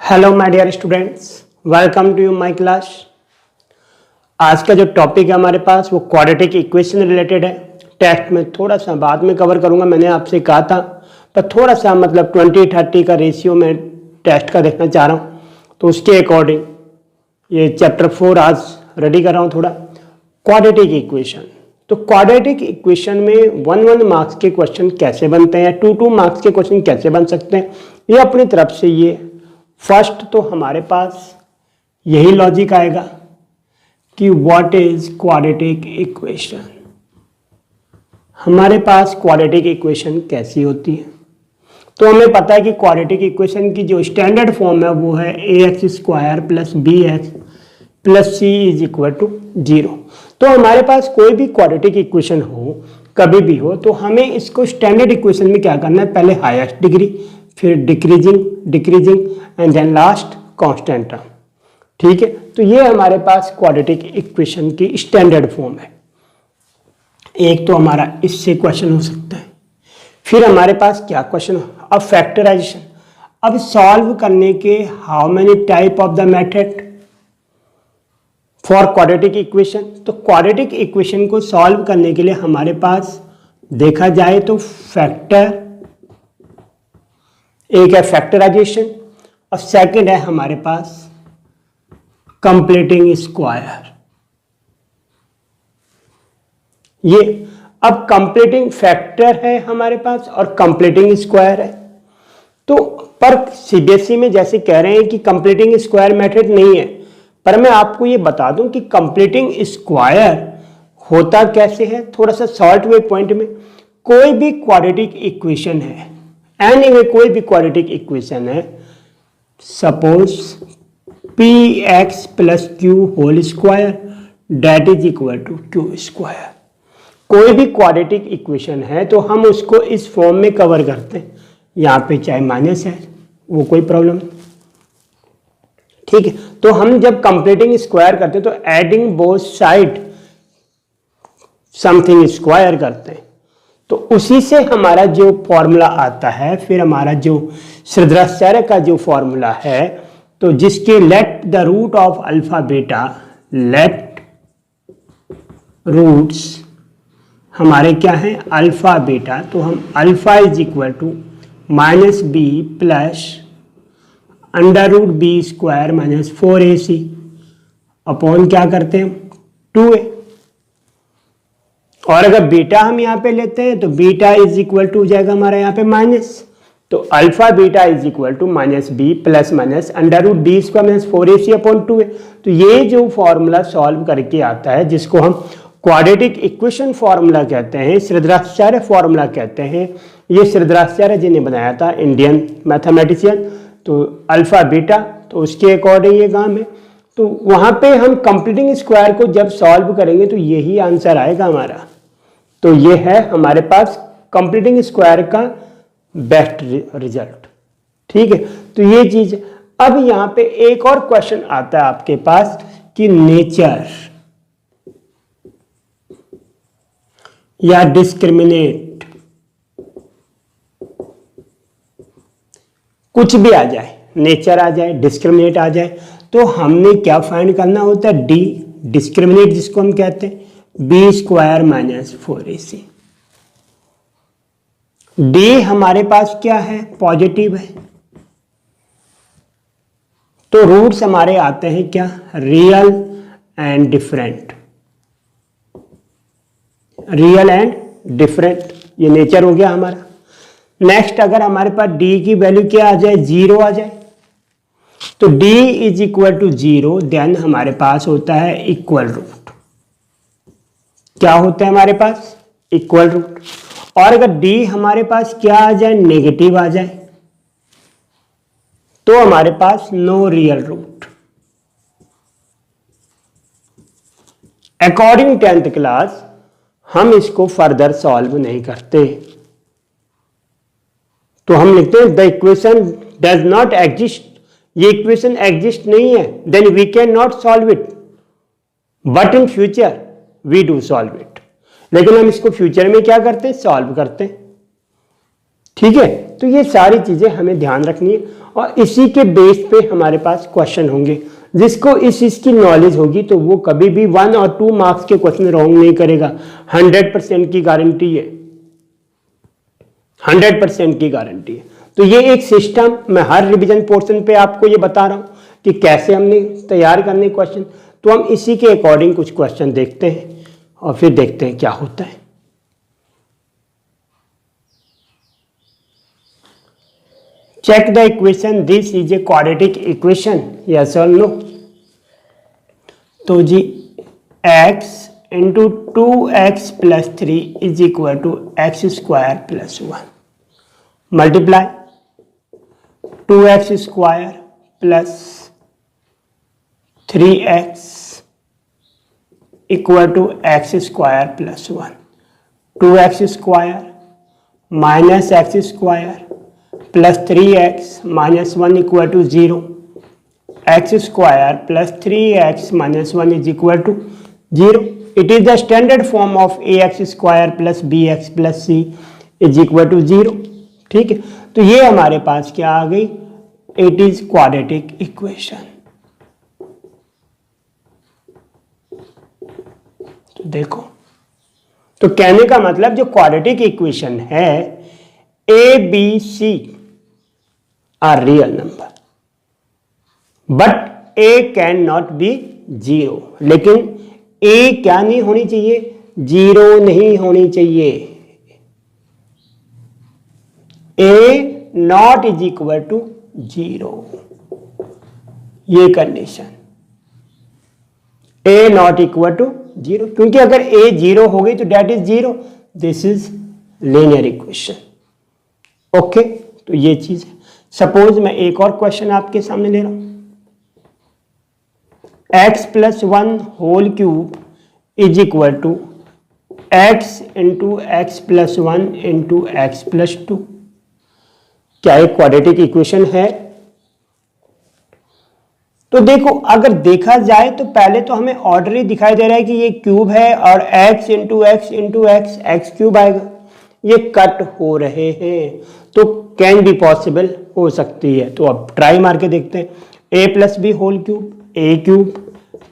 Hello my dear students, welcome to my class. आज का जो टॉपिक है हमारे पास वो क्वाड्रेटिक इक्वेशन रिलेटेड है। टेस्ट में थोड़ा सा बाद में कवर करूंगा, मैंने आपसे कहा था, पर थोड़ा सा मतलब 20-30 का रेशियो में टेस्ट का देखना चाह रहा हूँ, तो उसके अकॉर्डिंग ये चैप्टर 4 आज रेडी कर रहा हूँ। थोड़ा क्वाड्रेटिक इक्वेशन, तो क्वाड्रेटिक इक्वेशन में 1-1 मार्क्स के क्वेश्चन कैसे बनते हैं, 2-2 मार्क्स के क्वेश्चन कैसे बन सकते हैं, ये अपनी तरफ से ये फर्स्ट तो हमारे पास यही लॉजिक आएगा कि व्हाट इज क्वाड्रेटिक इक्वेशन। हमारे पास क्वाड्रेटिक इक्वेशन कैसी होती है, तो हमें पता है कि क्वाड्रेटिक इक्वेशन की जो स्टैंडर्ड फॉर्म है वो है ax² + bx + c = 0। तो हमारे पास कोई भी क्वाड्रेटिक इक्वेशन हो, कभी भी हो, तो हमें इसको स्टैंडर्ड इक्वेशन में क्या करना है, पहले हाईएस्ट डिग्री, फिर decreasing and then last constant term. ठीक है, तो ये हमारे पास क्वाड्रेटिक इक्वेशन की स्टैंडर्ड फॉर्म है। एक तो हमारा इससे क्वेश्चन हो सकता है, फिर हमारे पास क्या क्वेश्चन, अब फैक्टराइजेशन। अब सॉल्व करने के how many type of the method for quadratic equation. तो क्वाड्रेटिक इक्वेशन को सॉल्व करने के लिए हमारे पास देखा जाए तो एक है फैक्टराइजेशन और सेकंड है हमारे पास कंप्लीटिंग स्क्वायर। ये अब कंप्लीटिंग फैक्टर है हमारे पास और कंप्लीटिंग स्क्वायर है। तो पर सीबीएसई में जैसे कह रहे हैं कि कंप्लीटिंग स्क्वायर मेथड नहीं है, पर मैं आपको ये बता दूं कि कंप्लीटिंग स्क्वायर होता कैसे है। थोड़ा सा शॉर्ट वे पॉइंट में, कोई भी क्वाड्रेटिक इक्वेशन है, एनीवे कोई भी क्वाड्रेटिक इक्वेशन है, suppose px + q whole square that is equal to q²। कोई भी क्वाड्रेटिक इक्वेशन है तो हम उसको इस फॉर्म में कवर करते हैं, यहाँ पे चाहे माइनस है वो कोई प्रॉब्लम नहीं। ठीक है, तो हम जब कंप्लीटिंग स्क्वायर करते हैं तो adding both side something square करते हैं, तो उसी से हमारा जो फॉर्मूला आता है, फिर हमारा जो श्रीधराचार्य का जो फॉर्मूला है, तो जिसके let the root of alpha beta, let roots हमारे क्या है, अल्फा बीटा, तो हम alpha is equal to -b plus √b² - 4ac upon क्या करते हैं 2a। और अगर बीटा हम यहाँ पे लेते हैं तो बीटा इज इक्वल टू हो जाएगा हमारा यहाँ पे माइनस, तो alpha beta is equal to -b plus √b² - 4ac upon 2a। तो ये जो फॉर्मूला सॉल्व करके आता है, जिसको हम क्वाड्रेटिक इक्वेशन फॉर्मूला कहते हैं, श्रीधराचार्य फॉर्मूला कहते हैं, ये श्रीधराचार्य जी ने बनाया था, इंडियन मैथमेटिशियन। तो अल्फा बीटा, तो उसके अकॉर्डिंग ये काम है। तो वहाँ पे हम कंप्लीटिंग स्क्वायर को जब सॉल्व करेंगे तो यही आंसर आएगा हमारा। तो ये है हमारे पास कंप्लीटिंग स्क्वायर का बेस्ट रिजल्ट। ठीक है, तो ये चीज। अब यहाँ पे एक और क्वेश्चन आता है आपके पास कि नेचर या डिस्क्रिमिनेट, कुछ भी आ जाए, नेचर आ जाए, डिस्क्रिमिनेट आ जाए, तो हमने क्या फाइंड करना होता है, डी डिस्क्रिमिनेट जिसको हम कहते हैं, b² - 4ac। डी हमारे पास क्या है, पॉजिटिव है, तो रूट्स हमारे आते हैं क्या, real and different, real and different, ये नेचर हो गया हमारा। नेक्स्ट, अगर हमारे पास d की वैल्यू क्या आ जाए, 0 आ जाए, तो d is equal to 0, then हमारे पास होता है इक्वल रूट। क्या होता है हमारे पास, इक्वल रूट। और अगर d हमारे पास क्या आ जाए, नेगेटिव आ जाए, तो हमारे पास no real root. According 10th class हम इसको फर्दर सॉल्व नहीं करते, तो हम लिखते हैं the equation does not exist, ये इक्वेशन एग्जिस्ट नहीं है, then we can not solve it, but in future we do solve it. लेकिन हम इसको फ्यूचर में क्या करते हैं, सॉल्व करते हैं। ठीक है, तो तो ये सारी चीज़ें हमें ध्यान रखनी है और इसी के बेस पे हमारे पास क्वेश्चन होंगे। जिसको इस चीज़ की नॉलेज होगी तो वो कभी भी 1 और 2 मार्क्स के क्वेश्चन रॉन्ग नहीं करेगा। 100% की गारंटी है, 100% की गारंटी है। तो ये एक सिस्टम मैं हर रिवीजन पोर्शन पे आपको ये बता रहा हूँ कि कैसे हमने तैयार करने क्वेश्चन। तो हम इसी के अकॉर्डिंग कुछ क्वेश्चन देखते हैं और फिर देखते हैं क्या होता है। Check the equation, this is a quadratic equation, yes और नो। तो जी x into 2x plus 3 is equal to x square plus 1 multiply 2x square plus 3x equal to x square plus 1, 2x square minus x square plus 3x minus 1 equal to 0, x square plus 3x minus 1 is equal to 0। It is the standard form of ax square plus bx plus c is equal to 0। ठीक है, तो ये हमारे पास क्या आ गई, it is quadratic equation. तो देखो, तो कहने का मतलब जो क्वाड्रेटिक इक्वेशन है a b c are real number but a can not be 0, लेकिन a क्या नहीं होनी चाहिए, 0 नहीं होनी चाहिए। a not is equal to 0, ये condition, a not equal to 0, क्योंकि अगर a 0 हो गई तो that is 0, this is linear equation. Okay, तो ये चीज है। सपोज मैं एक और क्वेश्चन आपके सामने ले रहा हूं, x plus 1 whole cube is equal to x into x plus 1 into x plus 2। क्या एक क्वाड्रेटिक इक्वेशन है? तो देखो, अगर देखा जाए तो पहले तो हमें ऑर्डर ही दिखाई दे रहा है कि ये क्यूब है और x into x into x x cube आएगा, ये कट हो रहे हैं, तो कैन बी पॉसिबल हो सकती है। तो अब ट्राई मार के देखते हैं, a plus B whole cube, A cube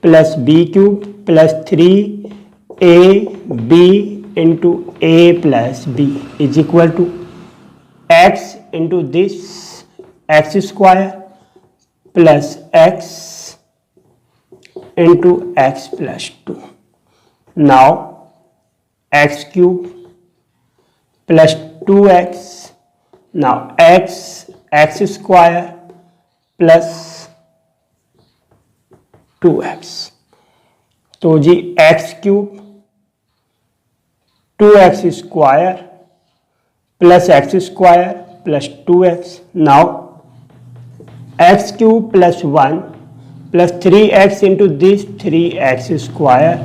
plus B cube plus 3ab into A plus B is equal to X into this X square plus X into x plus 2। Now X cube plus 2x, now X square plus 2x। तो जी X cube 2x square plus X square plus 2x, now X cube plus 1 plus 3x into this 3x square,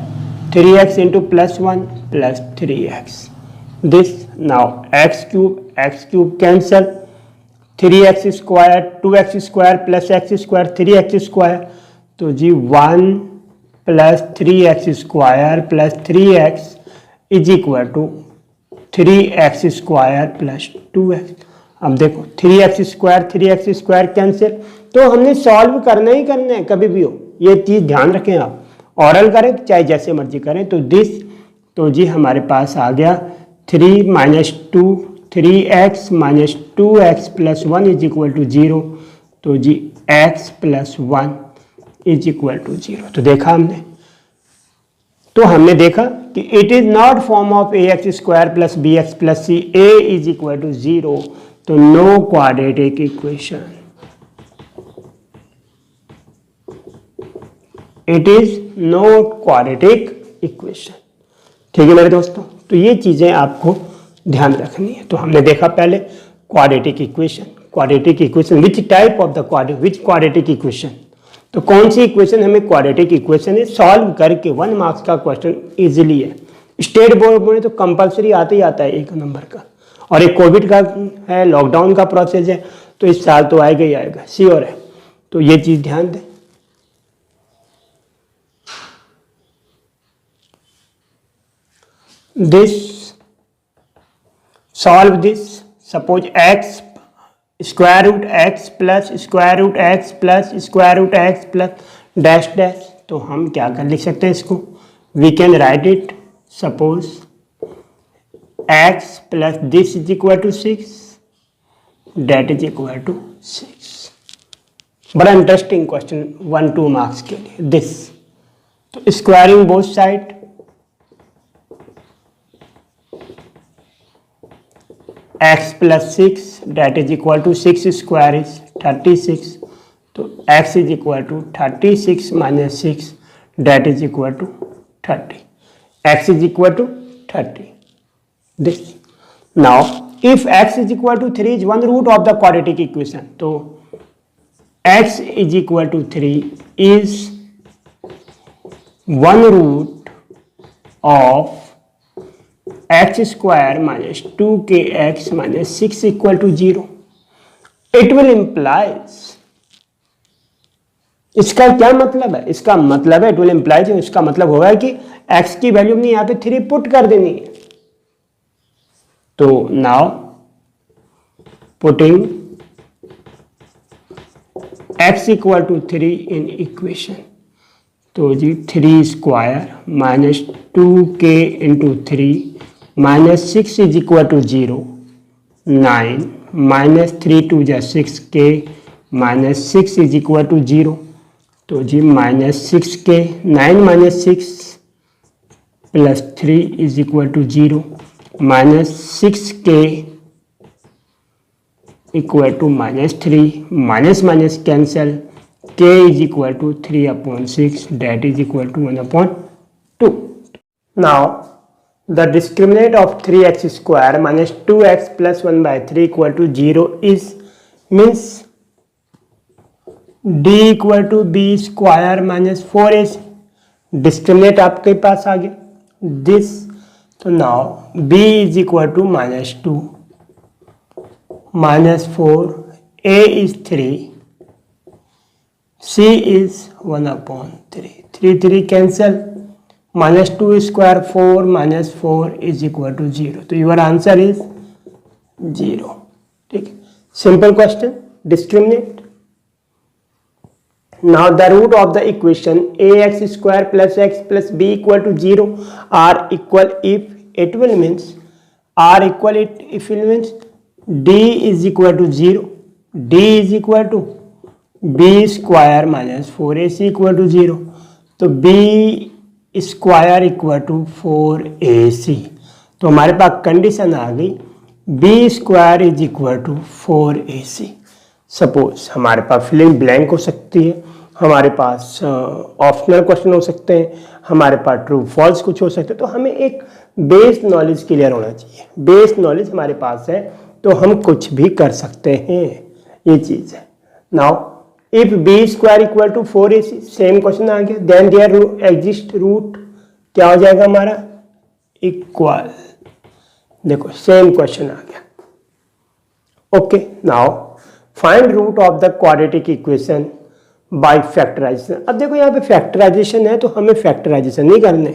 3x into plus 1 plus 3x this। now x cube cancel, 3x square 2x square plus x square 3x square, तो जी 1 plus 3x square plus 3x is equal to 3x square plus 2x। अब देखो 3x square cancel, तो हमने solve करना ही करना है कभी भी हो, ये चीज ध्यान रखें आप, ऑरल करें चाहे जैसे मर्जी करें। तो दिस, तो जी हमारे पास आ गया 3 minus 2, 3x minus 2x plus 1 is equal to 0, तो जी x plus 1 is equal to 0। तो देखा हमने, तो हमने देखा कि it is not form of ax square plus bx plus c, a is equal to 0, तो no quadratic equation, it is no quadratic equation. ठीक है मेरे दोस्तों, तो ये चीजें आपको ध्यान रखनी है। तो हमने देखा पहले quadratic equation, which type of the which quadratic equation, तो कौन सी इक्वेशन हमें क्वाड्रेटिक इक्वेशन है, सॉल्व करके 1 मार्क्स का क्वेश्चन इजीली है। स्टेट बोर्ड में तो कंपलसरी आता ही आता है 1 नंबर का, और एक कोविड का है, लॉकडाउन का प्रोसेस है, तो इस साल तो आएगा ही आएगा, श्योर है। तो ये चीज ध्यान दें। this, solve this, suppose x square root x plus square root x plus square root x plus dash dash. तो हम क्या कर लिख सकते हैं इसको, we can write it suppose x plus this is equal to 6 that is equal to 6। बड़ा interesting question 1-2 marks के लिए दिस। तो squaring both side, x plus 6 that is equal to 6 square is 36। तो x is equal to 36 minus 6 that is equal to 30। x is equal to 30 this. Now if x is equal to 3 is one root of the quadratic equation, तो x is equal to 3 is one root of x square minus 2kx minus 6 equal to 0. It will implies, इसका क्या मतलब है, इसका मतलब है it will implies, इसका मतलब होगा कि x की वैल्यू हमने यहाँ पे 3 पुट कर देनी है। तो now putting x equal to 3 in equation, तो जी 3 square minus 2k into 3 minus 6 is equal to 0, 9 minus 3 टू जा 6k minus 6 is equal to 0। तो जी minus 6k 9 minus 6 plus 3 is equal to 0 minus 6k equal to minus 3 minus minus cancel k is equal to 3/6 that is equal to 1/2। Now the discriminant of 3x square minus 2x plus 1/3 equal to 0 is means d equal to b square minus 4ac। discriminant आपके पास आ गया this, तो now b is equal to minus 2 minus 4, a is 3, c is 1/3, 3 cancel, minus 2 square 4 minus 4 is equal to 0। तो your answer is 0। ठीक है, simple question, discriminant। now the root of the equation ax square plus x plus b equal to 0 are equal if it will means are equal if it means d is equal to 0, d is equal to b square minus 4ac equal to 0। तो b square equal to 4ac। तो हमारे पास condition आ गई b square is equal to 4ac। Suppose हमारे पास filling blank हो सकती है, हमारे पास ऑप्शनल क्वेश्चन हो सकते हैं, हमारे पास ट्रू फॉल्स कुछ हो सकते हैं। तो हमें एक बेस नॉलेज क्लियर होना चाहिए। बेस नॉलेज हमारे पास है तो हम कुछ भी कर सकते हैं, ये चीज़ है। Now if b square equal to 4ac, same question आ गया, then there exist root, क्या हो जाएगा हमारा इक्वल। देखो सेम क्वेश्चन आ गया। Okay, now find root of the quadratic equation by factorisation. अब देखो यहाँ पे फैक्टराइजेशन है तो हमें फैक्टराइजेशन नहीं करने,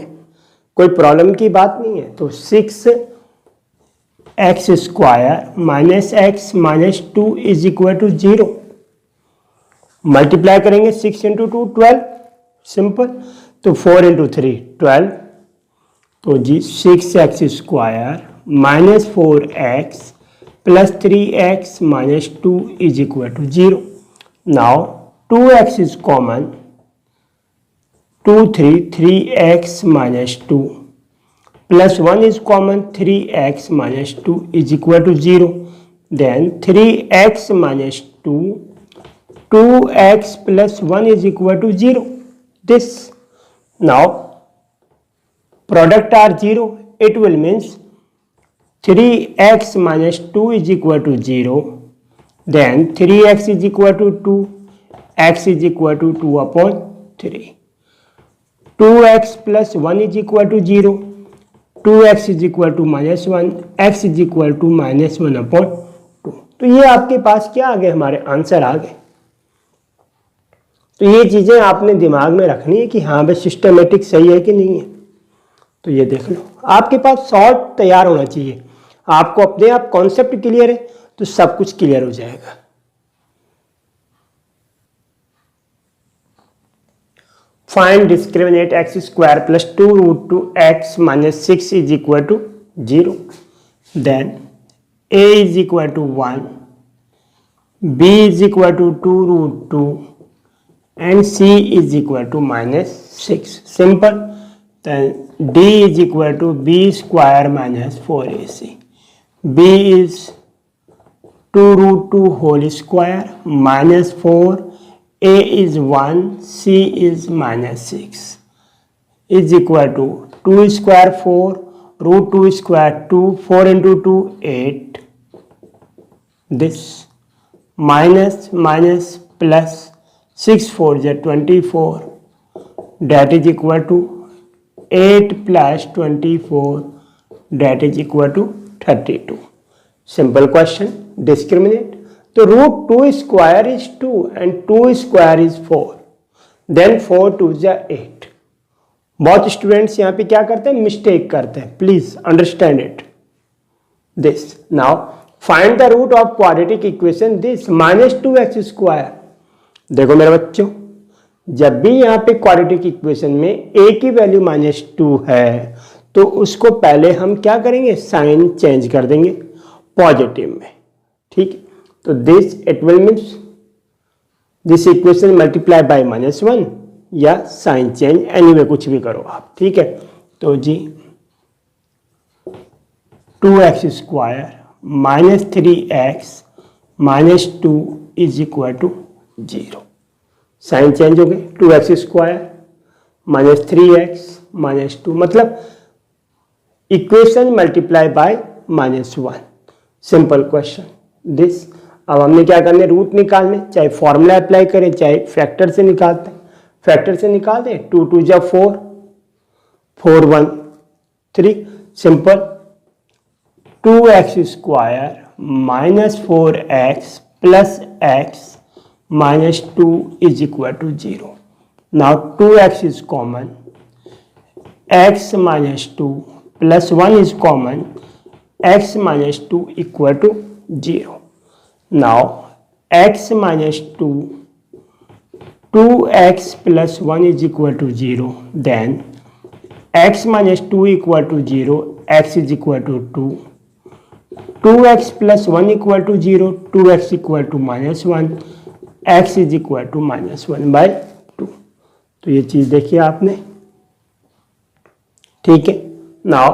कोई प्रॉब्लम की बात नहीं है। तो 6x square minus x minus 2 is equal to 0। Multiply करेंगे 6 इंटू 2 12, सिंपल। तो 4 इंटू 3 12। तो जी 6x square minus 4x plus 3x minus 2 is equal to 0। Now 2x is common, 3x minus 2 plus 1 is common, 3x minus 2 is equal to 0। Then 3x minus 2, 2x plus 1 is equal to 0. This now product are 0, it will means 3x minus 2 is equal to 0, then 3x is equal to 2, x is equal to 2/3, 2x plus 1 is equal to 0, 2x is equal to minus 1, x is equal to minus 1/2। तो ये आपके पास क्या आ गए, हमारे answer आ गए। तो ये चीज़ें आपने दिमाग में रखनी है कि हाँ भाई सिस्टमेटिक सही है कि नहीं है। तो ये देख लो, आपके पास शॉर्ट तैयार होना चाहिए, आपको अपने आप कॉन्सेप्ट क्लियर है तो सब कुछ क्लियर हो जाएगा। Find discriminate x square plus 2√2x minus 6 is equal to 0। Then a is equal to 1, b is equal to 2√2 and c is equal to minus 6. Simple. Then d is equal to b square minus 4ac. b is 2√2 whole square minus 4, a is 1, c is minus 6 is equal to 2 square 4, √2 square 2, 4 into 2 8, this minus plus 6 4 is 24, that is equal to 8 plus 24, that is equal to 32. Simple question. Discriminate. So √2 square is 2 and 2 square is 4. Then 4 2 is 8. बहुत students यहाँ पे क्या करते हैं, mistake करते हैं. Please understand it. This now find the root of quadratic equation this -2x square. देखो मेरे बच्चों, जब भी यहाँ पे क्वाड्रेटिक इक्वेशन में a की वैल्यू -2 है तो उसको पहले हम क्या करेंगे, साइन चेंज कर देंगे पॉजिटिव में. ठीक, तो this it will means this equation multiply by -1 या साइन चेंज, एनीवे कुछ भी करो आप. ठीक है, तो जी 2x square -3x -2 is equal to 0. Sign change हो गए, 2x स्क्वायर -3x -2, मतलब equation multiply by -1. Simple question this. अब हमने क्या करने, रूट निकालने, चाहे फॉर्मूला अप्लाई करें चाहे फैक्टर से निकालते हैं. फैक्टर से निकाल दें, 2 2 जा 4, 4 1 3. Simple. 2x square -4x plus x -2 is equal to 0. Now 2x is common, x -2 plus 1 is common, x -2 equal to 0. Now x -2, 2x plus 1 is equal to 0. Then x -2 equal to 0, x is equal to 2. 2x plus 1 equal to 0, 2x equal to -1, x is equal to -1/2. तो ये चीज देखिए आपने. ठीक है, now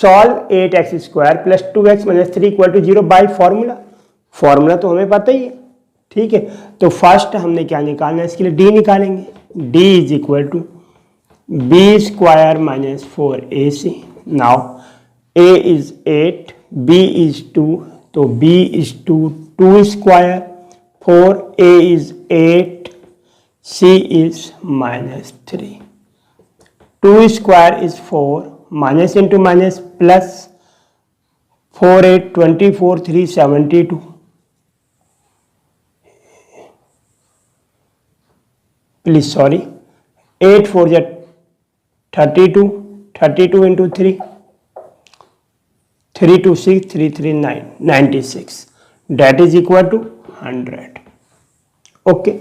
solve 8x square plus 2x -3 equal to 0 by formula. Formula तो हमें पता ही है. ठीक है, तो फर्स्ट हमने क्या निकालना है, इसके लिए d निकालेंगे. d is equal to b square -4ac. Now a is 8, b is 2, तो b is 2 square, 4, a is 8, c is -3. 2 square is 4, minus into minus plus 4 8 24 3 72. Please sorry, 8 4 is 32, 32 into 3, 3 2 6, 3 3 9, 96. That is equal to 100. Okay,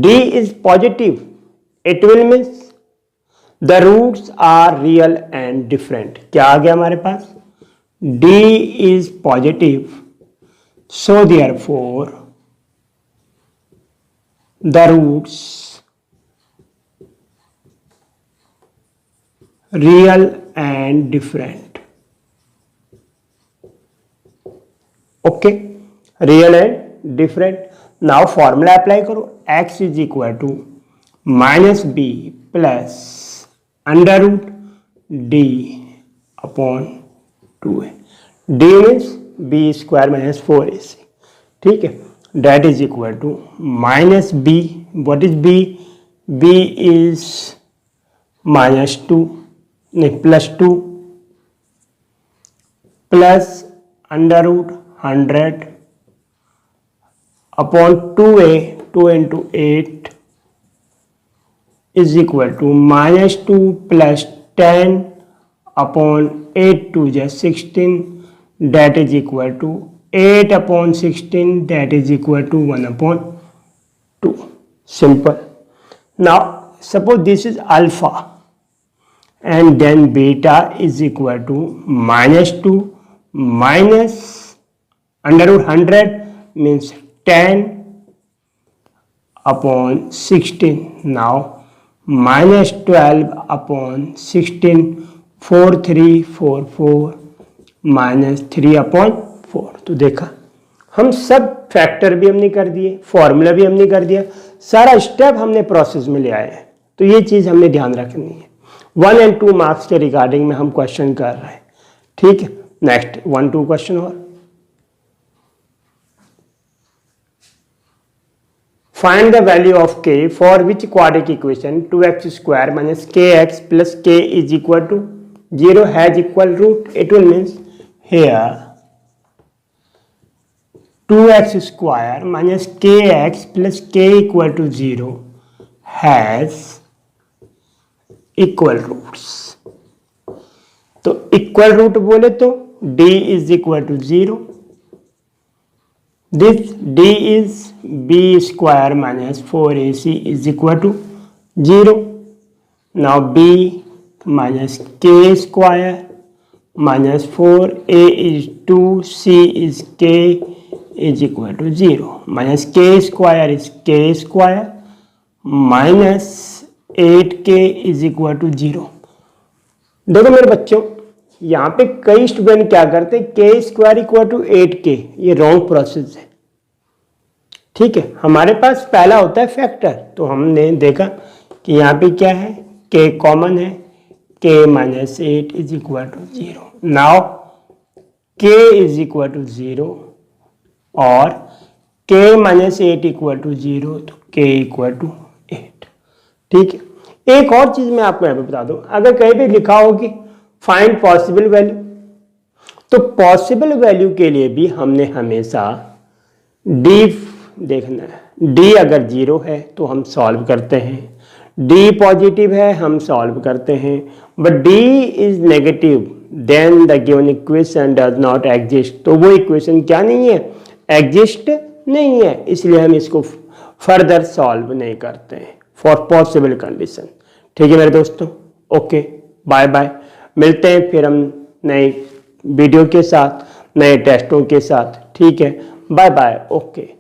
d is positive. It will means the roots are real and different. क्या आ गया हमारे पास, d is positive, so therefore the roots real and different. Okay, real and different. Now formula apply करो, x is equal to -b plus √d upon 2a. d means b square -4ac. ठीक है, that is equal to -b. What is b? b is -2 नहीं +2 plus √100 upon 2a, 2 into 8 is equal to -2 plus 10 upon 8 2 is 16, that is equal to 8/16 that is equal to 1/2. Simple. Now suppose this is alpha and then beta is equal to -2 minus under root 100 means 10/16. Now -12/16 4344 -3/4. तो देखा हम सब factor भी हमने कर दिए, formula भी हमने कर दिया, सारा स्टेप हमने प्रोसेस में ले आए हैं। तो ये चीज़ हमने ध्यान रखनी है। 1 और 2 मार्क्स के रिगार्डिंग में हम क्वेश्चन कर रहे हैं, ठीक है। नेक्स्ट 1-2 क्वेश्चन और find the value of k for which quadratic equation 2x² minus kx plus k is equal to 0 has equal root. It will means here 2x² minus kx plus k equal to 0 has equal roots. तो equal root बोले तो d is equal to 0. This d is b² minus 4ac is equal to 0. Now b minus k² minus 4a is 2, c is k is equal to 0. Minus k² is k² minus 8k is equal to 0. देखो मेरे बच्चों, यहाँ पे कई student क्या करते हैं, k² equal to 8k, ये रॉन्ग प्रोसेस है, ठीक है। हमारे पास पहला होता है फैक्टर, तो हमने देखा कि यहाँ पे क्या है, k कॉमन है, k minus 8 is equal to 0. Now k is equal to 0 और k minus 8 equal to 0, तो k equal to 8, ठीक है। एक और चीज मैं आपको यहाँ पे बता दूं, अगर कहीं पे लिखा हो कि फाइंड पॉसिबल वैल्यू, तो पॉसिबल वैल्यू के लिए भी हमने हमेशा d देखना है। d अगर 0 है तो हम सॉल्व करते हैं, d पॉजिटिव है हम सॉल्व करते हैं, but d is negative then the given equation does not exist, तो वो इक्वेशन क्या नहीं है, एग्जिस्ट नहीं है, इसलिए हम इसको फर्दर सॉल्व नहीं करते हैं फॉर पॉसिबल कंडीशन। ठीक है मेरे दोस्तों, ओके बाय बाय, मिलते हैं फिर हम नए वीडियो के साथ, नए टेस्टों के साथ, ठीक है, बाय बाय, ओके।